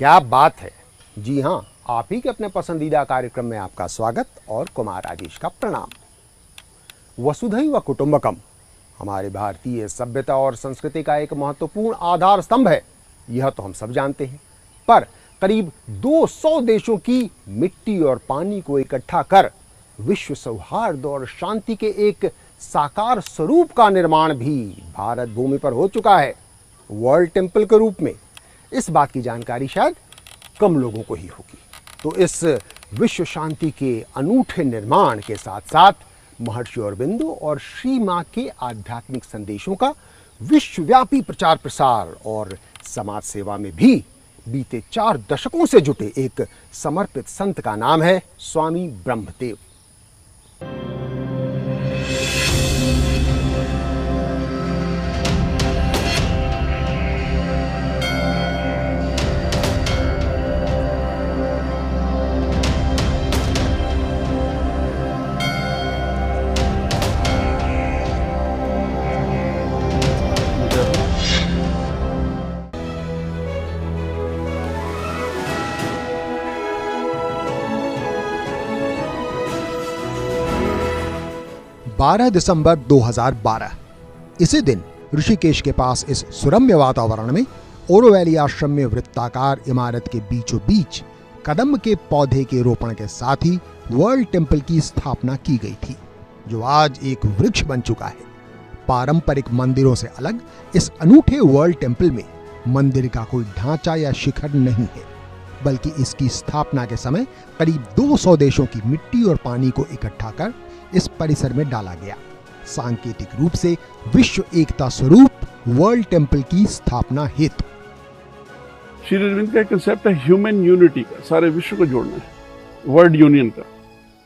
क्या बात है। जी हाँ, आप ही के अपने पसंदीदा कार्यक्रम में आपका स्वागत और कुमार राजेश का प्रणाम। वसुधैव कुटुंबकम हमारे भारतीय सभ्यता और संस्कृति का एक महत्वपूर्ण आधार स्तंभ है, यह तो हम सब जानते हैं। पर करीब 200 देशों की मिट्टी और पानी को इकट्ठा कर विश्व सौहार्द और शांति के एक साकार स्वरूप का निर्माण भी भारत भूमि पर हो चुका है, वर्ल्ड टेम्पल के रूप में। इस बात की जानकारी शायद कम लोगों को ही होगी। तो इस विश्व शांति के अनूठे निर्माण के साथ साथ महर्षि अरबिंदो और श्री मां के आध्यात्मिक संदेशों का विश्वव्यापी प्रचार प्रसार और समाज सेवा में भी बीते 4 दशकों से जुटे एक समर्पित संत का नाम है स्वामी ब्रह्मदेव। बारह दिसंबर 2012 इसी दिन ऋषिकेश के पास इस सुरम्य वातावरण में ओरोवैली आश्रम में वृत्ताकार इमारत के बीचों बीच कदम्ब के पौधे के रोपण के साथ ही वर्ल्ड टेम्पल की स्थापना की गई थी, जो आज एक वृक्ष बन चुका है। पारंपरिक मंदिरों से अलग इस अनूठे वर्ल्ड टेम्पल में मंदिर का कोई ढांचा या शिखर नहीं है, बल्कि इसकी स्थापना के समय करीब 200 देशों की मिट्टी और पानी को इकट्ठा कर इस परिसर में डाला गया। सांकेतिक रूप से विश्व एकता स्वरूप वर्ल्ड टेम्पल की स्थापना हेतु श्री अरविंद का कंसेप्ट है ह्यूमन यूनिटी का, सारे विश्व को जोड़ना है, वर्ल्ड यूनियन का।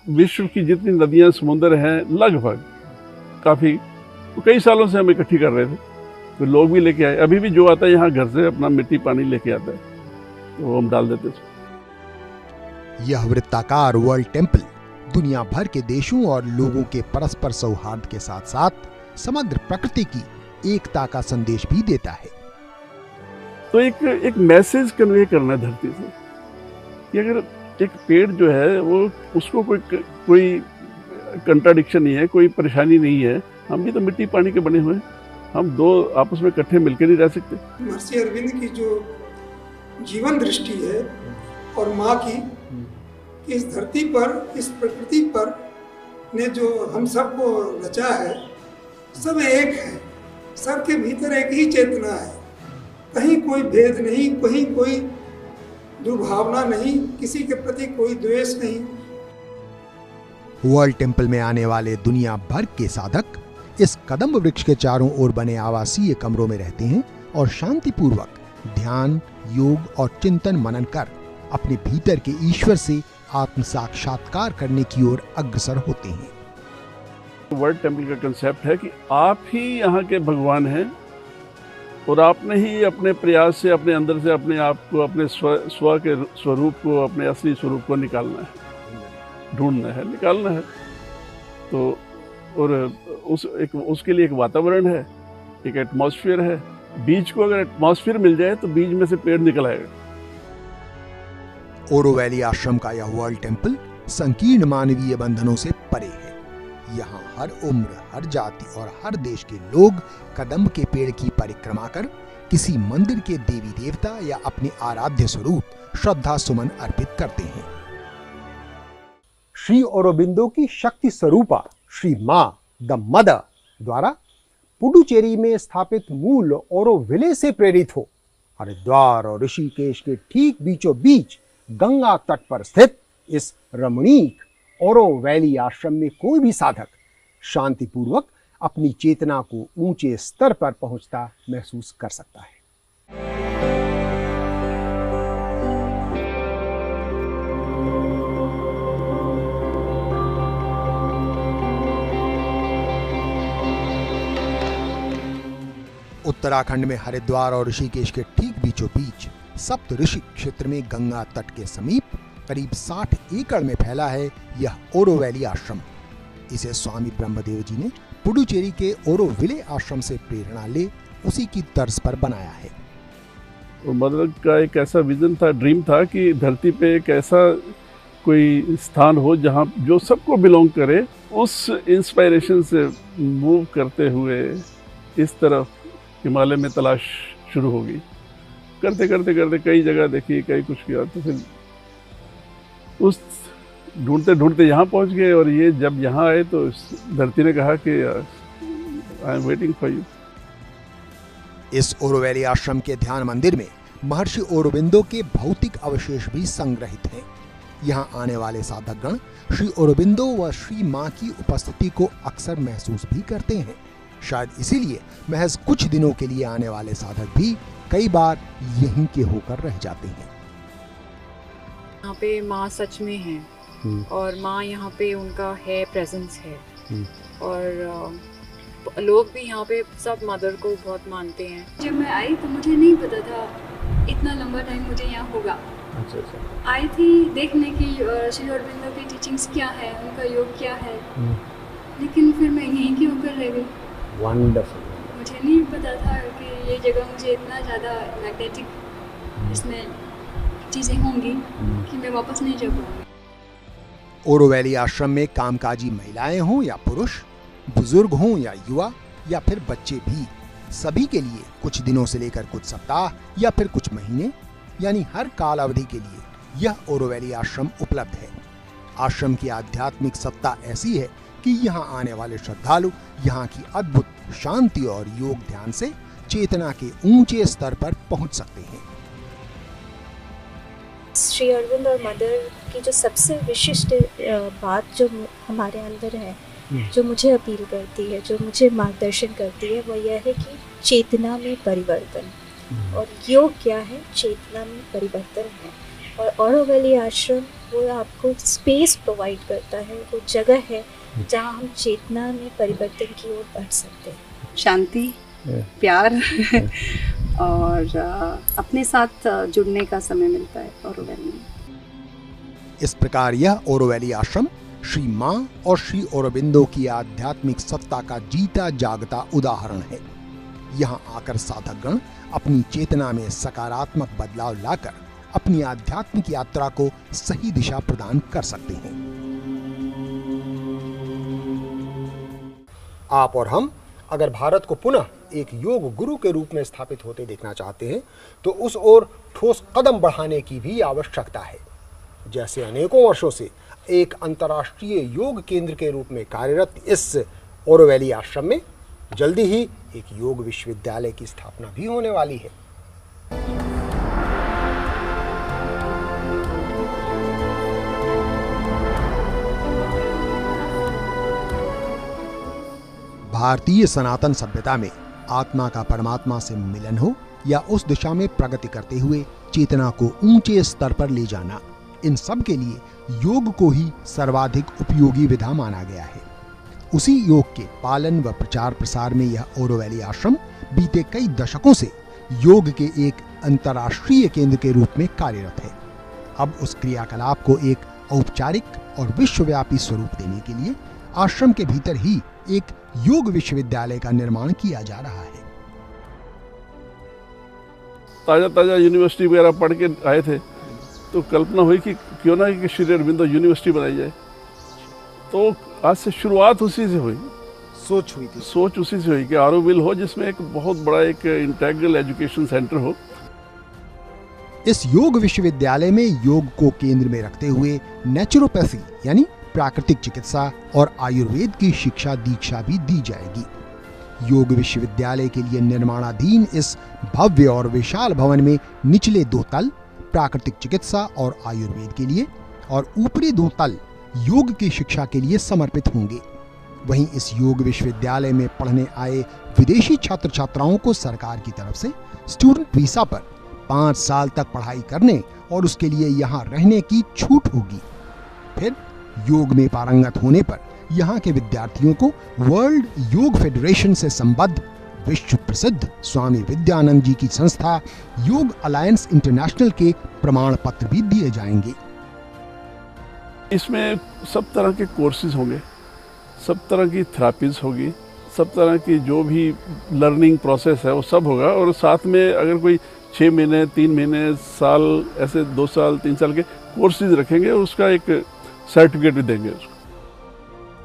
विश्व की जितनी नदियां समुद्र हैं लगभग काफी कई सालों से हम इकट्ठी कर रहे थे, तो लोग भी लेके आए। अभी भी जो आता है यहाँ घर से अपना मिट्टी पानी लेके आता है, तो वो हम डाल देते थे। यह वृत्ताकार वर्ल्ड टेम्पल दुनिया भर के देशों और लोगों के परस्पर सौहार्द के साथ साथ समग्र प्रकृति की एकता का संदेश भी देता है। तो एक मैसेज कन्वे करना है धरती से कि अगर एक पेड़ जो है वो उसको कोई कंट्राडिक्शन नहीं है, कोई परेशानी नहीं है। हम भी तो मिट्टी पानी के बने हुए हैं, हम दो आपस में इकट्ठे मिलकर नहीं रह सकते। महर्षि अरविंद की जो जीवन दृष्टि है और माँ की इस धरती पर, इस प्रकृति पर ने जो हम सबको रचा है, सब एक है, सबके भीतर एक ही चेतना है। कहीं कोई भेद नहीं, कहीं कोई दुर्भावना नहीं, किसी के प्रति कोई द्वेष नहीं। वर्ल्ड टेम्पल में आने वाले दुनिया भर के साधक इस कदम्ब वृक्ष के चारों ओर बने आवासीय कमरों में रहते हैं और शांतिपूर्वक ध्यान, योग और चिंतन मनन कर अपने भीतर के ईश्वर से आत्म साक्षात्कार करने की ओर अग्रसर होते हैं। वर्ल्ड टेम्पल का कंसेप्ट है कि आप ही यहाँ के भगवान हैं और आपने ही अपने प्रयास से, अपने अंदर से अपने आप को, अपने स्व के स्वरूप को, अपने असली स्वरूप को निकालना है, ढूंढना है, निकालना है। तो और उसके लिए एक वातावरण है, एक एटमॉस्फेयर है। बीज को अगर एटमॉस्फेयर मिल जाए तो बीज में से पेड़ निकल आएगा। ओरोवैली आश्रम का यह वर्ल्ड टेम्पल संकीर्ण मानवीय बंधनों से परे है। यहाँ हर उम्र, हर जाति और हर देश के लोग कदम्ब के पेड़ की परिक्रमा कर किसी मंदिर के देवी देवता या अपने आराध्य स्वरूप श्रद्धा सुमन अर्पित करते हैं। श्री अरबिंदो की शक्ति स्वरूपा श्री मां द मदर द्वारा पुडुचेरी में स्थापित मूल ओरोविले से प्रेरित हो हरिद्वार और ऋषिकेश के ठीक बीचों बीच गंगा तट पर स्थित इस रमणीक ओरोवैली आश्रम में कोई भी साधक शांतिपूर्वक अपनी चेतना को ऊंचे स्तर पर पहुंचता महसूस कर सकता है। उत्तराखंड में हरिद्वार और ऋषिकेश के ठीक बीचों बीच सप्त ऋषि क्षेत्र में गंगा तट के समीप करीब 60 एकड़ में फैला है यह ओरोवैली आश्रम। इसे स्वामी ब्रह्मदेव जी ने पुडुचेरी के ओरोविले आश्रम से प्रेरणा ले उसी की तर्ज पर बनाया है। और मदर का एक ऐसा विज़न था, ड्रीम था कि धरती पे एक ऐसा कोई स्थान हो जहाँ जो सबको बिलोंग करे। उस इंस्पायरेशन से मूव करते हुए इस तरफ हिमालय में तलाश शुरू हो गई। करते करते करते कई जगह देखी, कई कुछ किया, तो फिर उस ढूंढते ढूंढते यहाँ पहुँच गए। और ये जब यहाँ आए तो इस धरती ने कहा कि I am waiting for you. इस ओरोवैली आश्रम के ध्यान मंदिर में महर्षि औरोबिंदो के भौतिक अवशेष भी संग्रहित हैं। यहाँ आने वाले साधकगण श्री औरोबिंदो व श्री मां की उपस्थिति को अक्सर महसूस भी करते हैं। शायद इसीलिए महज कुछ दिनों के लिए आने वाले साधक भी कई बार यहीं के होकर रह जाते हैं। यहाँ पे माँ सच में है और माँ यहाँ पे उनका है, प्रेजेंस है। और लोग भी यहाँ पे सब मदर को बहुत मानते हैं। जब मैं आई तो मुझे नहीं पता था इतना लंबा टाइम मुझे यहाँ होगा। अच्छा। आई थी देखने की श्री औरोबिंदो की टीचिंग्स क्या है, उनका योग क्या है, लेकिन फिर मैं यहीं की होकर रह गई। वंडरफुल। मुझे नहीं पता था कि ये जगह मुझे इतना ज़्यादा मैग्नेटिक इसमें चीज़ें होंगी कि मैं वापस नहीं जा पाऊँगी। ओरोवैली आश्रम में कामकाजी महिलाएं हों या पुरुष, बुजुर्ग हों या युवा या फिर बच्चे भी, सभी के लिए कुछ दिनों से लेकर कुछ सप्ताह या फिर कुछ महीने यानी हर काल अवधि के लिए यह ओरोवैली आश्रम उपलब्ध है। आश्रम की आध्यात्मिक सत्ता ऐसी है कि यहाँ आने वाले श्रद्धालु यहाँ की अद्भुत शांति और योग ध्यान से चेतना के ऊंचे स्तर पर पहुँच सकते हैं। श्री अरविंद और मदर की जो सबसे विशिष्ट बात जो हमारे अंदर है, जो मुझे अपील करती है, जो मुझे मार्गदर्शन करती है, वो यह है कि चेतना में परिवर्तन। और योग क्या है? चेतना में परिवर्तन है। और ओरोवैली आश्रम वो आपको स्पेस प्रोवाइड करता है, वो जगह है जहाँ हम चेतना में परिवर्तन की ओर बढ़ सकते हैं। शांति, प्यार और अपने साथ जुड़ने का समय मिलता है ओरोवैली में। इस प्रकार यह ओरोवैली आश्रम श्री मां और श्री औरोबिंदो की आध्यात्मिक सत्ता का जीता जागता उदाहरण है। यहाँ आकर साधकगण अपनी चेतना में सकारात्मक बदलाव लाकर अपनी आध्यात्मिक यात्रा को सही दिशा प्रदान कर सकते हैं। आप और हम अगर भारत को पुनः एक योग गुरु के रूप में स्थापित होते देखना चाहते हैं तो उस ओर ठोस कदम बढ़ाने की भी आवश्यकता है। जैसे अनेकों वर्षों से एक अंतर्राष्ट्रीय योग केंद्र के रूप में कार्यरत इस ओरोवैली आश्रम में जल्दी ही एक योग विश्वविद्यालय की स्थापना भी होने वाली है। भारतीय सनातन सभ्यता में आत्मा का परमात्मा से मिलन हो या उस दिशा में प्रगति करते हुए चेतना को ऊंचे स्तर पर ले जाना, इन सब के लिए योग को ही सर्वाधिक उपयोगी विधा माना गया है। उसी योग के पालन व प्रचार प्रसार में यह ओरोवैली आश्रम बीते कई दशकों से योग के एक अंतर्राष्ट्रीय केंद्र के रूप में कार्यरत है। अब उस क्रियाकलाप को एक औपचारिक और विश्वव्यापी स्वरूप देने के लिए आश्रम के भीतर ही एक योग विश्वविद्यालय का निर्माण किया जा रहा है। ताज़ा यूनिवर्सिटी वगैरह पढ़ के आए थे तो कल्पना हुई कि क्यों ना कि श्री अरविंदो यूनिवर्सिटी बनाई जाए। तो आज से शुरुआत उसी से हुई, सोच उसी से हुई कि ऑरोविल हो जिसमें एक बहुत बड़ा एक इंटेग्रल एजुकेशन सेंटर हो। इस योग विश्वविद्यालय में योग को केंद्र में रखते हुए नेचुरोपैथी यानी प्राकृतिक चिकित्सा और आयुर्वेद की शिक्षा दीक्षा भी दी जाएगी। योग विश्वविद्यालय के लिए निर्माणाधीन इस भव्य और विशाल भवन में निचले 2 तल प्राकृतिक चिकित्सा और आयुर्वेद के लिए और ऊपरी 2 तल योग की शिक्षा के लिए समर्पित होंगे। वहीं इस योग विश्वविद्यालय में पढ़ने आए विदेशी छात्र छात्राओं को सरकार की तरफ से स्टूडेंट वीजा पर 5 साल तक पढ़ाई करने और उसके लिए यहाँ रहने की छूट होगी। फिर योग में पारंगत होने पर यहाँ के विद्यार्थियों को वर्ल्ड योग फेडरेशन से संबद्ध विश्व प्रसिद्ध स्वामी विद्यानंद जी की संस्था योग अलायंस इंटरनेशनल के प्रमाण पत्र भी दिए जाएंगे। इसमें सब तरह के कोर्सेज होंगे, सब तरह की थेरापीज होगी, सब तरह की जो भी लर्निंग प्रोसेस है वो सब होगा। और साथ में अगर कोई 6 महीने, 3 महीने, साल, ऐसे 2 साल, 3 साल के कोर्सेज रखेंगे और उसका एक सर्टिफिकेट भी देंगे उसको।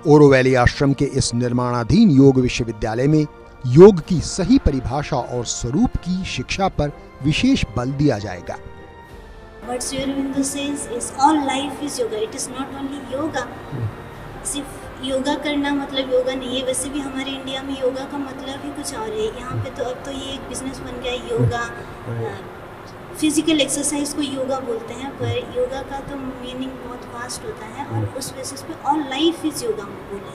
ओरोवैली आश्रम के इस निर्माणाधीन योग विश्वविद्यालय में योग की सही परिभाषा और स्वरूप की शिक्षा पर विशेष बल दिया जाएगा। What Sri Aurobindo says is all life is yoga. It is not only yoga. सिर्फ योगा करना मतलब योगा नहीं है। वैसे भी हमारे इंडिया में योगा का मतलब ही कुछ और है। यहाँ पे तो अब तो ये एक बिजनेस बन गया है योगा। फिजिकल एक्सरसाइज को योगा बोलते हैं, पर योगा का तो मीनिंग बहुत वास्ट होता है और उस बेसिस पे ऑल लाइफ इज योगा बोले।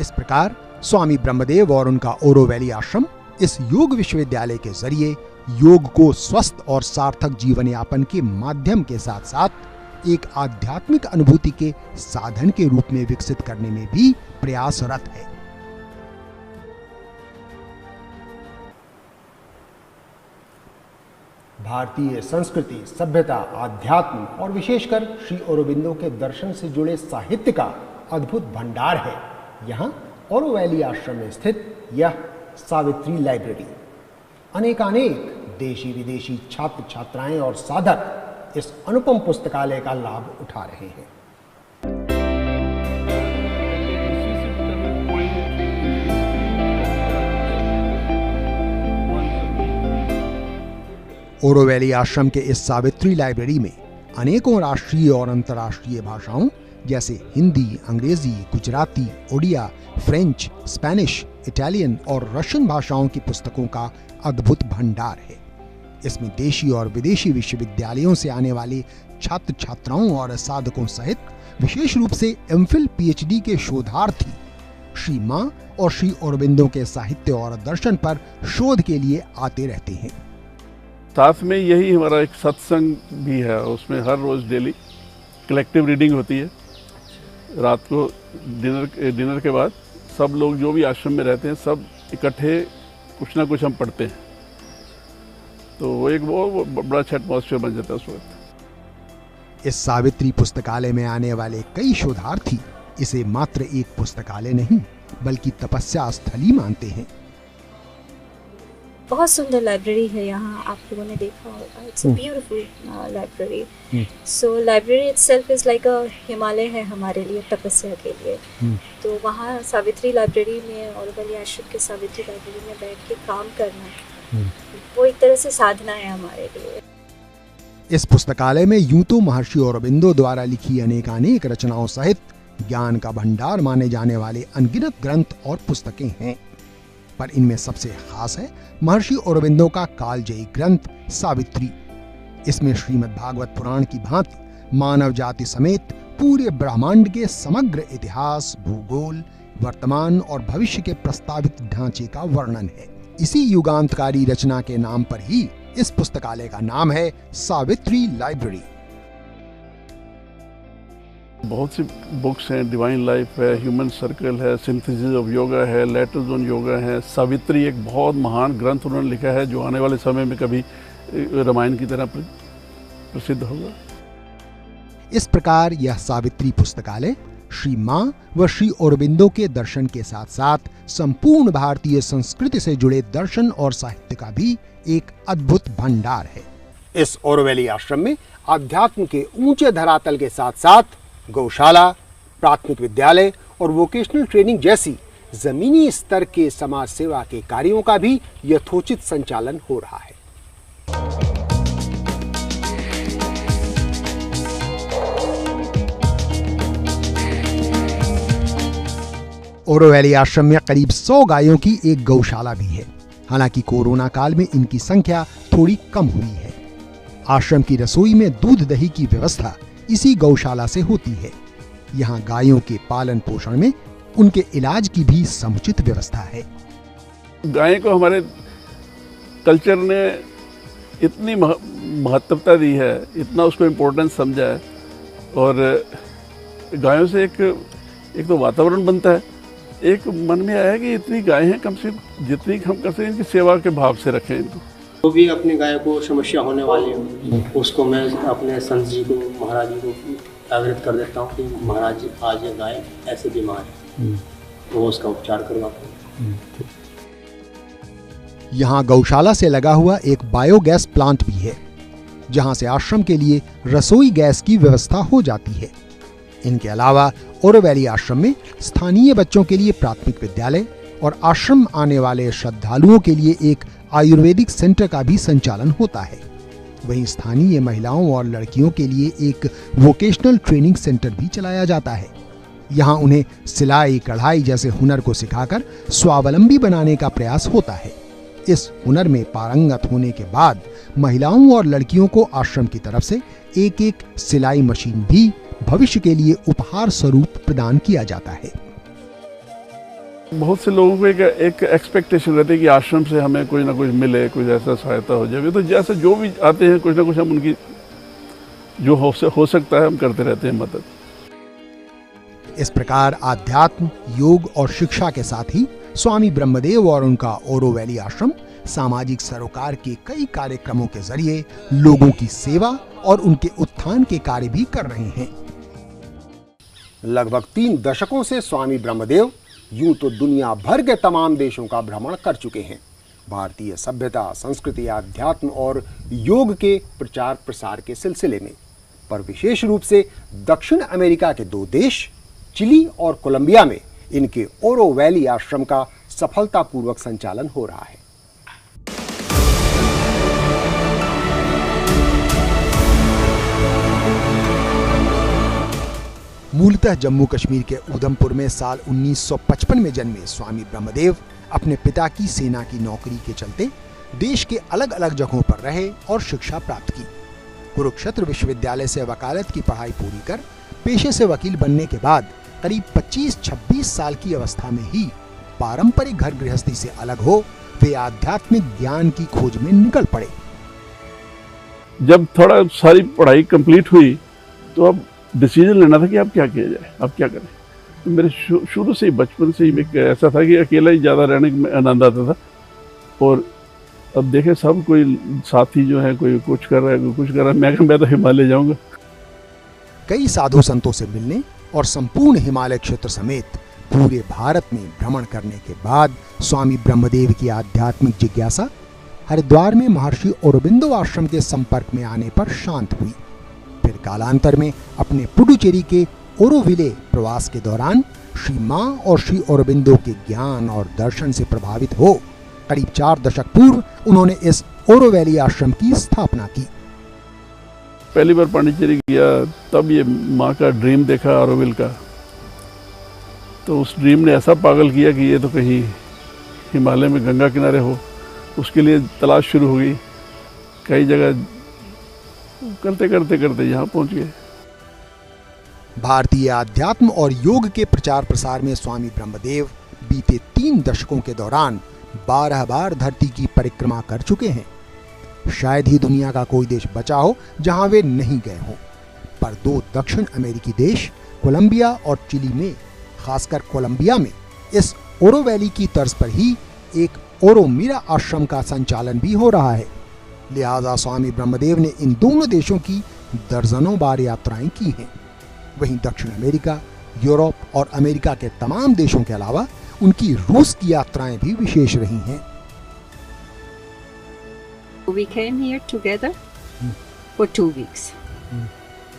इस प्रकार स्वामी ब्रह्मदेव और उनका ओरोवैली आश्रम इस योग विश्वविद्यालय के जरिए योग को स्वस्थ और सार्थक जीवन यापन के माध्यम के साथ साथ एक आध्यात्मिक अनुभूति के साधन के रूप में विकसित करने में भी प्रयासरत है। भारतीय संस्कृति, सभ्यता, आध्यात्म और विशेषकर श्री औरोबिंदो के दर्शन से जुड़े साहित्य का अद्भुत भंडार है यहाँ ओरोवैली आश्रम में स्थित यह सावित्री लाइब्रेरी। अनेकानेक देशी विदेशी छात्र छात्राएं और साधक इस अनुपम पुस्तकालय का लाभ उठा रहे हैं। ओरोवैली आश्रम के इस सावित्री लाइब्रेरी में अनेकों राष्ट्रीय और अंतर्राष्ट्रीय भाषाओं जैसे हिंदी, अंग्रेजी, Gujarati, Oriya, French, Spanish, Italian और रशियन भाषाओं की पुस्तकों का अद्भुत भंडार है। इसमें देशी और विदेशी विश्वविद्यालयों से आने वाले छात्र छात्राओं और साधकों सहित विशेष रूप से एमफिल पीएचडी के शोधार्थी श्री मां और श्री औरोबिंदो के साहित्य और दर्शन पर शोध के लिए आते रहते हैं। साथ में यही हमारा एक सत्संग भी है, उसमें हर रोज डेली कलेक्टिव रीडिंग होती है। रात को डिनर के बाद सब लोग जो भी आश्रम में रहते हैं सब इकट्ठे कुछ ना कुछ हम पढ़ते हैं, तो वो एक बहुत बड़ा अच्छा एटमॉस्फेयर बन जाता है उस वक्त। इस सावित्री पुस्तकालय में आने वाले कई शोधार्थी इसे मात्र एक पुस्तकालय नहीं बल्कि तपस्या स्थली मानते हैं। बहुत सुंदर लाइब्रेरी है यहाँ, आप लोगों ने देखा होगा। It's a beautiful library. So library itself is like अ हिमालय है हमारे लिए तपस्या के लिए। तो वहाँ सावित्री लाइब्रेरी में, ओरोवैली आश्रम के सावित्री लाइब्रेरी में बैठ के काम करना वो एक तरह से साधना है हमारे लिए। इस पुस्तकालय में यूं तो महर्षि औरोबिंदो द्वारा लिखी अनेकानेक रचनाओं सहित ज्ञान का भंडार माने जाने वाले अनगिनत ग्रंथ और पुस्तकें हैं, पर इनमें सबसे खास है महर्षि औरोबिंदो का कालजयी ग्रंथ सावित्री। इसमें श्रीमद् भागवत पुराण की भांति मानव जाति समेत पूरे ब्रह्मांड के समग्र इतिहास, भूगोल, वर्तमान और भविष्य के प्रस्तावित ढांचे का वर्णन है। इसी युगांतकारी रचना के नाम पर ही इस पुस्तकालय का नाम है सावित्री लाइब्रेरी। बहुत सी बुक्स हैं, डिवाइन लाइफ है, ह्यूमन सर्कल है, सिंथेसिस ऑफ योगा है, लेटर्स ऑन योगा है। सावित्री एक बहुत महान ग्रंथ उन्होंने लिखा है जो आने वाले समय में कभी रामायण की तरह प्रसिद्ध होगा। इस प्रकार यह सावित्री पुस्तकालय श्री मां व श्री औरोबिंदो के दर्शन के साथ साथ संपूर्ण भारतीय संस्कृति से जुड़े दर्शन और साहित्य का भी एक अद्भुत भंडार है। इस ओरोवैली आश्रम में आध्यात्म के ऊंचे धरातल के साथ साथ गौशाला, प्राथमिक विद्यालय और वोकेशनल ट्रेनिंग जैसी जमीनी स्तर के समाज सेवा के कार्यों का भी यथोचित संचालन हो रहा है। ओरोवैली आश्रम में करीब 100 गायों की एक गौशाला भी है। हालांकि कोरोना काल में इनकी संख्या थोड़ी कम हुई है। आश्रम की रसोई में दूध दही की व्यवस्था इसी गौशाला से होती है। यहाँ गायों के पालन पोषण में उनके इलाज की भी समुचित व्यवस्था है। गाय को हमारे कल्चर ने इतनी महत्वता दी है, इतना उसको इम्पोर्टेंस समझा है, और गायों से एक तो वातावरण बनता है। एक मन में आया कि इतनी गाय हैं, कम से कम जितनी हम कर सकें इनकी सेवा के भाव से रखें इनको। जो भी अपनी गाय को समस्या होने वाली हो उसको मैं अपने संत जी को, महाराज जी को अवगत कर देता हूँ कि महाराज जी आज ये गाय ऐसे बीमार है, तो उसका उपचार करवाता हूँ। यहाँ गौशाला से लगा हुआ एक बायोगैस प्लांट भी है, जहां से आश्रम के लिए रसोई गैस की व्यवस्था हो जाती है। इनके अलावा ओरोवैली आश्रम में स्थानीय बच्चों के लिए प्राथमिक विद्यालय और आश्रम आने वाले श्रद्धालुओं के लिए एक आयुर्वेदिक सेंटर का भी संचालन होता है। वहीं स्थानीय महिलाओं और लड़कियों के लिए एक वोकेशनल ट्रेनिंग सेंटर भी चलाया जाता है। यहाँ उन्हें सिलाई कढ़ाई जैसे हुनर को सिखाकर स्वावलंबी बनाने का प्रयास होता है। इस हुनर में पारंगत होने के बाद महिलाओं और लड़कियों को आश्रम की तरफ से एक एक सिलाई मशीन भी भविष्य के लिए उपहार स्वरूप प्रदान किया जाता है। बहुत से लोगों को एक एक्सपेक्टेशन रहती है कि आश्रम से हमें कुछ ना कुछ मिले, कुछ ऐसा सहायता हो जाए। तो जैसे जो भी आते हैं कुछ ना कुछ हम उनकी जो हो सकता है हम करते रहते हैं मदद। इस प्रकार आध्यात्म, योग और शिक्षा के साथ ही स्वामी ब्रह्मदेव और उनका ओरोवैली आश्रम सामाजिक सरोकार के कई कार्यक्रमों के जरिए लोगों की सेवा और उनके उत्थान के कार्य भी कर रहे हैं। लगभग 3 दशकों से स्वामी ब्रह्मदेव यूं तो दुनिया भर के तमाम देशों का भ्रमण कर चुके हैं। भारतीय सभ्यता, संस्कृति, आध्यात्म और योग के प्रचार प्रसार के सिलसिले में, पर विशेष रूप से दक्षिण अमेरिका के 2 देश चिली और कोलंबिया में इनके ओरोवैली आश्रम का सफलतापूर्वक संचालन हो रहा है। मूलतः जम्मू कश्मीर के उधमपुर में साल 1955 में जन्मे स्वामी ब्रह्मदेव अपने पिता की सेना की नौकरी के चलते देश के अलग अलग जगहों पर रहे और शिक्षा प्राप्त की। कुरुक्षेत्र विश्वविद्यालय से वकालत की पढ़ाई पूरी कर पेशे से वकील बनने के बाद करीब 25-26 साल की अवस्था में ही पारंपरिक घर गृहस्थी से अलग हो वे आध्यात्मिक ज्ञान की खोज में निकल पड़े। जब थोड़ा सारी पढ़ाई कंप्लीट हुई तो अब डिसीजन लेना था कि अब क्या किया जाए, अब क्या करें। तो मेरे शुरू से ही, बचपन से ही ऐसा था कि अकेला ही ज़्यादा रहने में आनंद आता था। और अब देखें सब कोई साथी जो है, कोई कुछ कर रहा है, कोई कुछ कर रहा है, मैं तो हिमालय जाऊंगा। कई साधु संतों से मिलने और संपूर्ण हिमालय क्षेत्र समेत पूरे भारत में भ्रमण करने के बाद स्वामी ब्रह्मदेव की आध्यात्मिक जिज्ञासा हरिद्वार में महर्षि औरोबिंदो आश्रम के संपर्क में आने पर शांत हुई। फिर कालांतर में अपने पुडुचेरी के ओरोविले प्रवास के दौरान श्री मां और श्री औरोबिंदो के ज्ञान और दर्शन से प्रभावित हो करीब 4 दशक पूर्व उन्होंने इस ओरोवैली आश्रम की स्थापना की। पहली बार पांडिचेरी गया तब ये माँ का ड्रीम देखा ऑरोविल का, तो उस ड्रीम ने ऐसा पागल किया कि ये तो कहीं हिमालय में गंगा किनारे हो। उसके लिए तलाश शुरू हो गई, कई जगह करते करते करते यहाँ पहुँच गए। भारतीय आध्यात्म और योग के प्रचार प्रसार में स्वामी ब्रह्मदेव बीते 3 दशकों के दौरान 12 बार धरती की परिक्रमा कर चुके हैं। शायद ही दुनिया का कोई देश बचा हो जहां वे नहीं गए हों, पर 2 दक्षिण अमेरिकी देश कोलंबिया और चिली में, खासकर कोलंबिया में इस ओरोवैली की तर्ज पर ही एक ओरोमिरा आश्रम का संचालन भी हो रहा है। लिहाजा स्वामी ब्रह्मदेव ने इन दोनों देशों की दर्जनों बार यात्राएं की हैं। वहीं दक्षिण अमेरिका, यूरोप और अमेरिका के तमाम देशों के अलावा उनकी रूस की यात्राएं भी विशेष रही हैं। We came here together for 2 weeks.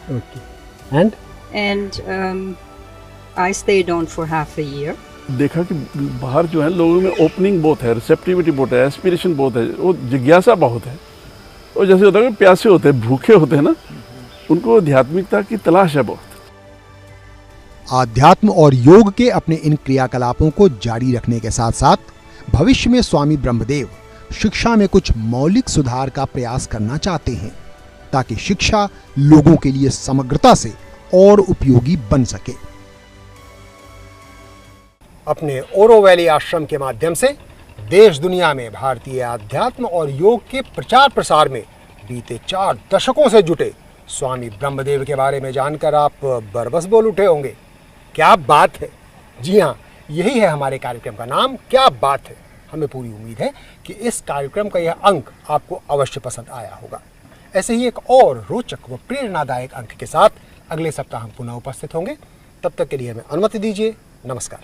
Okay. And I stayed on for half a year. देखा कि बाहर जो है लोगों में ओपनिंग बहुत है, रिसेप्टिविटी बहुत है, एस्पिरेशन बहुत है, वो जिज्ञासा बहुत है। और जैसे होता है कि प्यासे होते हैं, भूखे होते हैं ना, उनको आध्यात्मिकता की तलाश है बहुत। आध्यात्म और योग के अपने इन क्रियाकलापों को जारी रखने के साथ साथ भविष्य में स्वामी ब्रह्मदेव शिक्षा में कुछ मौलिक सुधार का प्रयास करना चाहते हैं, ताकि शिक्षा लोगों के लिए समग्रता से और उपयोगी बन सके। अपने ओरोवैली आश्रम के माध्यम से देश दुनिया में भारतीय आध्यात्म और योग के प्रचार प्रसार में बीते 4 दशकों से जुटे स्वामी ब्रह्मदेव के बारे में जानकर आप बरबस बोल उठे होंगे। क्या बात है! जी हाँ, यही है हमारे कार्यक्रम का नाम, क्या बात है। हमें पूरी उम्मीद है कि इस कार्यक्रम का यह अंक आपको अवश्य पसंद आया होगा। ऐसे ही एक और रोचक व प्रेरणादायक अंक के साथ अगले सप्ताह हम पुनः उपस्थित होंगे। तब तक के लिए हमें अनुमति दीजिए। नमस्कार।